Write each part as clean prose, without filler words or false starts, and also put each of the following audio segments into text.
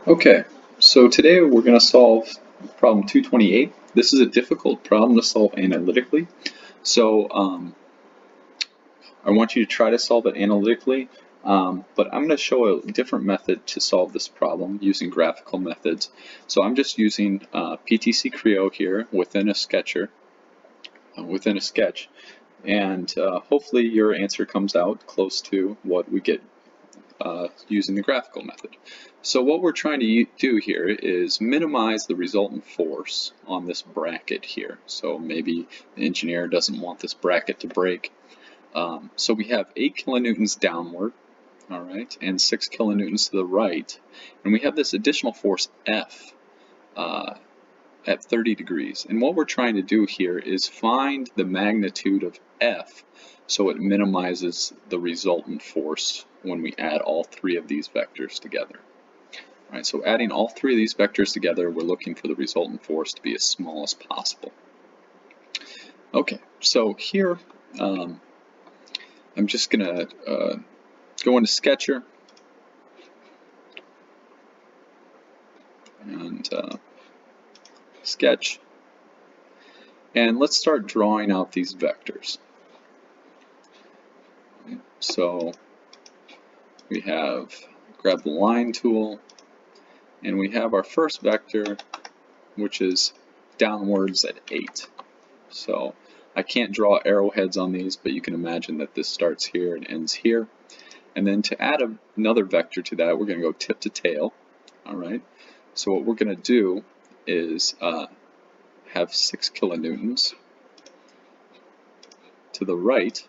Okay, so today we're going to solve problem 228. This is a difficult problem to solve analytically. So I want you to try to solve it analytically, but I'm going to show a different method to solve this problem using graphical methods. So I'm just using PTC Creo here within a sketcher, within a sketch, and hopefully your answer comes out close to what we get using the graphical method. So what we're trying to do here is minimize the resultant force on this bracket here. So maybe the engineer doesn't want this bracket to break. So we have 8 kilonewtons downward, all right, and 6 kilonewtons to the right. And we have this additional force F at 30 degrees. And what we're trying to do here is find the magnitude of F so it minimizes the resultant force when we add all three of these vectors together. All right, so adding all three of these vectors together, we're looking for the resultant force to be as small as possible. Okay, so here I'm just going to go into Sketcher and sketch, and let's start drawing out these vectors. So we have grab the line tool, and we have our first vector, which is downwards at 8. So I can't draw arrowheads on these, but you can imagine that this starts here and ends here. And then to add another vector to that, we're going to go tip to tail. All right. So what we're going to do is have 6 kilonewtons to the right.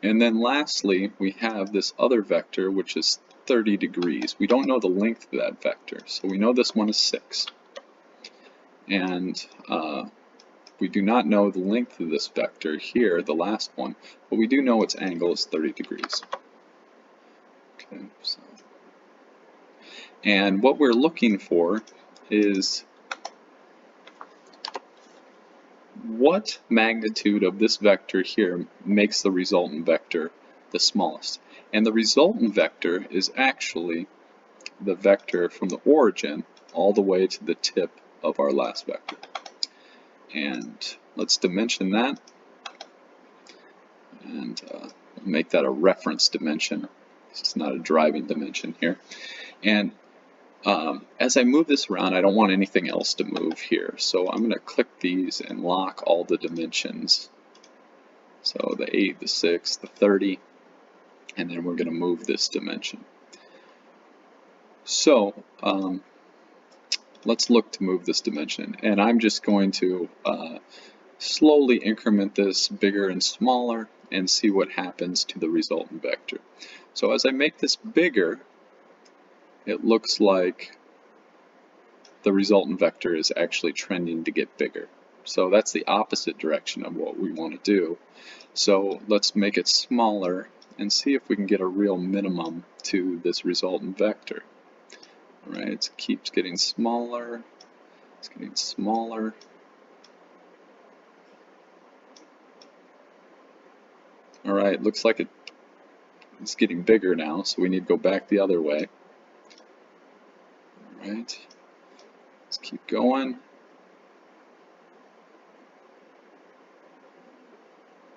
And then lastly, we have this other vector, which is 30 degrees. We don't know the length of that vector, so we know this one is 6. And we do not know the length of this vector here, the last one, but we do know its angle is 30 degrees. Okay, so. And what we're looking for is what magnitude of this vector here makes the resultant vector the smallest. And the resultant vector is actually the vector from the origin all the way to the tip of our last vector. And let's dimension that, and make that a reference dimension. It's not a driving dimension here. And as I move this around, I don't want anything else to move here. So I'm going to click these and lock all the dimensions. So the 8, the 6, the 30, and then we're going to move this dimension. So let's look to move this dimension. And I'm just going to slowly increment this bigger and smaller and see what happens to the resultant vector. So as I make this bigger, it looks like the resultant vector is actually trending to get bigger. So that's the opposite direction of what we want to do. So let's make it smaller and see if we can get a real minimum to this resultant vector. All right, it keeps getting smaller. It's getting smaller. All right, looks like it's getting bigger now, so we need to go back the other way. All right, let's keep going.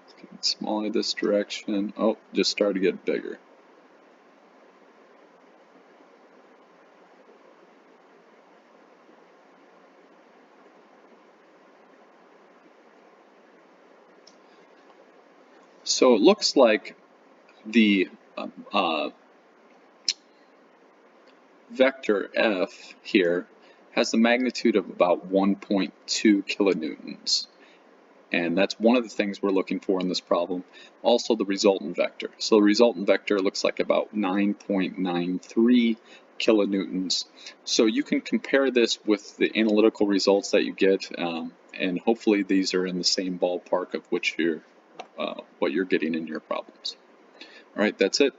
It's getting smaller this direction. Oh, just started to get bigger. So it looks like the vector F here has the magnitude of about 1.2 kilonewtons. And that's one of the things we're looking for in this problem. Also the resultant vector. So the resultant vector looks like about 9.93 kilonewtons. So you can compare this with the analytical results that you get, and hopefully these are in the same ballpark of what you're getting in your problems. All right, that's it.